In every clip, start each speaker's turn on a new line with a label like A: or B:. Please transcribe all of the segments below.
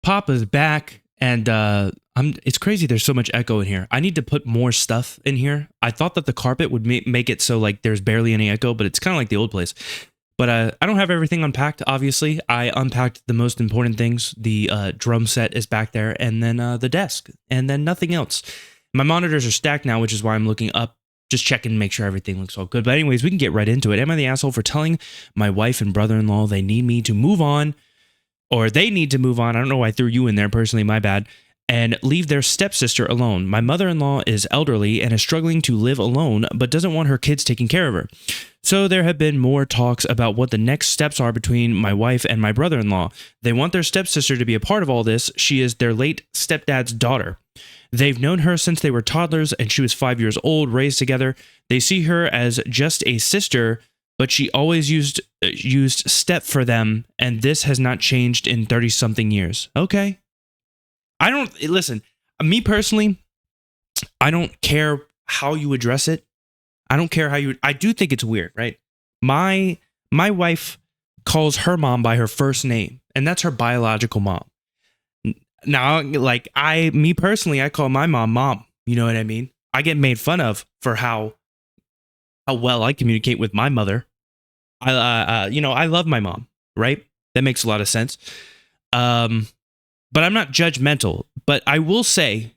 A: Papa's back, and it's crazy. There's so much echo in here. I need to put more stuff in here. I thought that the carpet would make it so like there's barely any echo, but it's kind of like the old place. But I don't have everything unpacked. Obviously, I unpacked the most important things. The drum set is back there, and then the desk, and then nothing else. My monitors are stacked now, which is why I'm looking up, just checking to make sure everything looks all good. But anyways, we can get right into it. Am I the asshole for telling my wife and brother-in-law they need me to move on? Or they need to move on. I don't know why I threw you in there personally, my bad. And leave their stepsister alone. My mother-in-law is elderly and is struggling to live alone, but doesn't want her kids taking care of her. So there have been more talks about what the next steps are between my wife and my brother-in-law. They want their stepsister to be a part of all this. She is their late stepdad's daughter. They've known her since they were toddlers and she was 5 years old, raised together. They see her as just a sister, but she always used step for them, and this has not changed in 30-something years. Okay. I don't, listen, me personally, I don't care how you address it. I don't care how you, I do think it's weird, right? My wife calls her mom by her first name, and that's her biological mom. Now, like me personally, I call my mom. You know what I mean? I get made fun of for how well I communicate with my mother. I love my mom, right? That makes a lot of sense. But I'm not judgmental. But I will say,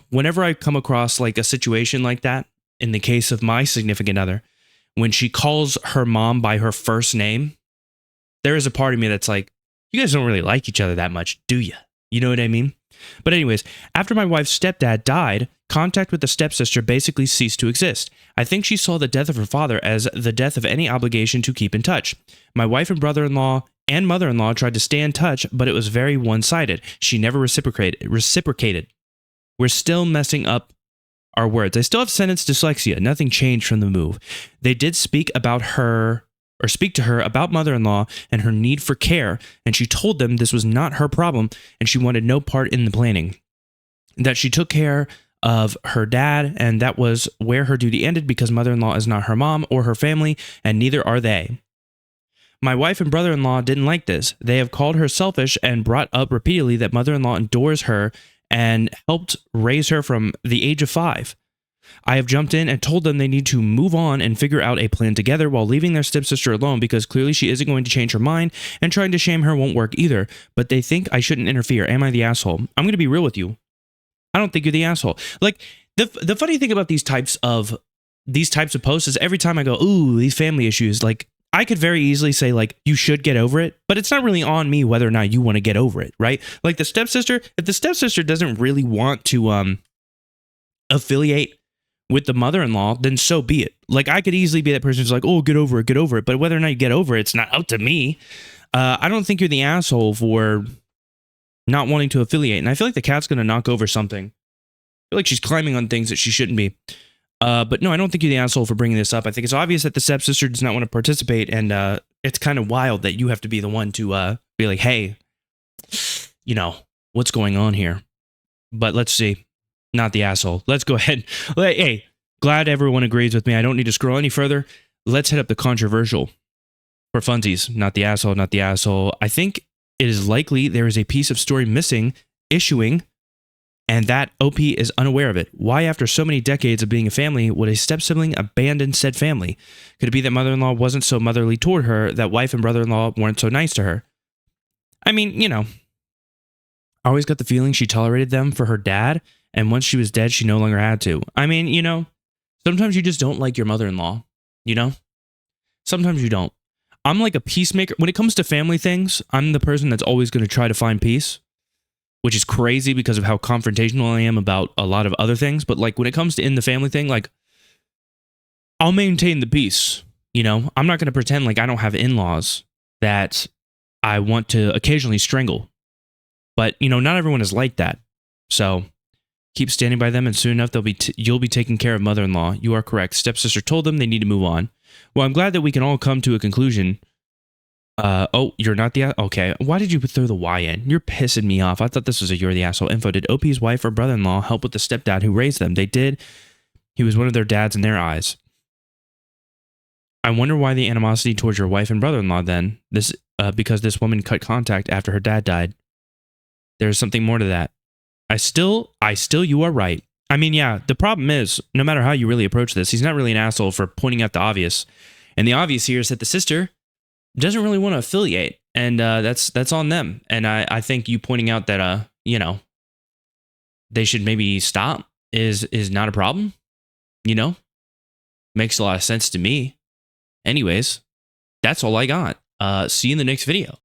A: whenever I come across like a situation like that, in the case of my significant other, when she calls her mom by her first name, there is a part of me that's like, you guys don't really like each other that much, do you? You know what I mean? But anyways, after my wife's stepdad died, contact with the stepsister basically ceased to exist. I think she saw the death of her father as the death of any obligation to keep in touch. My wife and brother-in-law and mother-in-law tried to stay in touch, but it was very one-sided. She never reciprocated. We're still messing up our words. I still have sentence dyslexia. Nothing changed from the move. They did speak to her about mother-in-law and her need for care, and she told them this was not her problem and she wanted no part in the planning. That she took care of her dad, and that was where her duty ended because mother-in-law is not her mom or her family, and neither are they. My wife and brother-in-law didn't like this. They have called her selfish and brought up repeatedly that mother-in-law adores her and helped raise her from the age of 5. I have jumped in and told them they need to move on and figure out a plan together while leaving their stepsister alone because clearly she isn't going to change her mind, and trying to shame her won't work either, but they think I shouldn't interfere. Am I the asshole? I'm going to be real with you. I don't think you're the asshole. Like, the funny thing about these types of posts is every time I go, ooh, these family issues, like, I could very easily say, like, you should get over it, but it's not really on me whether or not you want to get over it, right? Like, the stepsister, if the stepsister doesn't really want to affiliate with the mother-in-law, then so be it. Like, I could easily be that person who's like, oh, get over it. But whether or not you get over it, it's not up to me. I don't think you're the asshole for not wanting to affiliate. And I feel like the cat's going to knock over something. I feel like she's climbing on things that she shouldn't be. But no, I don't think you're the asshole for bringing this up. I think it's obvious that the stepsister does not want to participate. And it's kind of wild that you have to be the one to be like, hey, what's going on here? But let's see. Not the asshole. Let's go ahead. Hey, glad everyone agrees with me. I don't need to scroll any further. Let's hit up the controversial for funsies. Not the asshole. I think it is likely there is a piece of story missing, issuing, and that OP is unaware of it. Why, after so many decades of being a family, would a step-sibling abandon said family? Could it be that mother-in-law wasn't so motherly toward her, that wife and brother-in-law weren't so nice to her? I mean, I always got the feeling she tolerated them for her dad, and once she was dead, she no longer had to. I mean, sometimes you just don't like your mother-in-law, Sometimes you don't. I'm like a peacemaker. When it comes to family things, I'm the person that's always going to try to find peace, which is crazy because of how confrontational I am about a lot of other things. But like when it comes to in the family thing, like I'll maintain the peace, I'm not going to pretend like I don't have in-laws that I want to occasionally strangle. But, not everyone is like that. So keep standing by them, and soon enough you'll be taking care of mother-in-law. You are correct. Stepsister told them they need to move on. Well, I'm glad that we can all come to a conclusion. You're not the... Okay, why did you throw the Y in? You're pissing me off. I thought this was a you're the asshole info. Did OP's wife or brother-in-law help with the stepdad who raised them? They did. He was one of their dads in their eyes. I wonder why the animosity towards your wife and brother-in-law then. Because this woman cut contact after her dad died. There's something more to that. You are right. I mean, yeah, the problem is, no matter how you really approach this, he's not really an asshole for pointing out the obvious. And the obvious here is that the sister doesn't really want to affiliate. And that's on them. And I think you pointing out that, they should maybe stop is not a problem. Makes a lot of sense to me. Anyways, that's all I got. See you in the next video.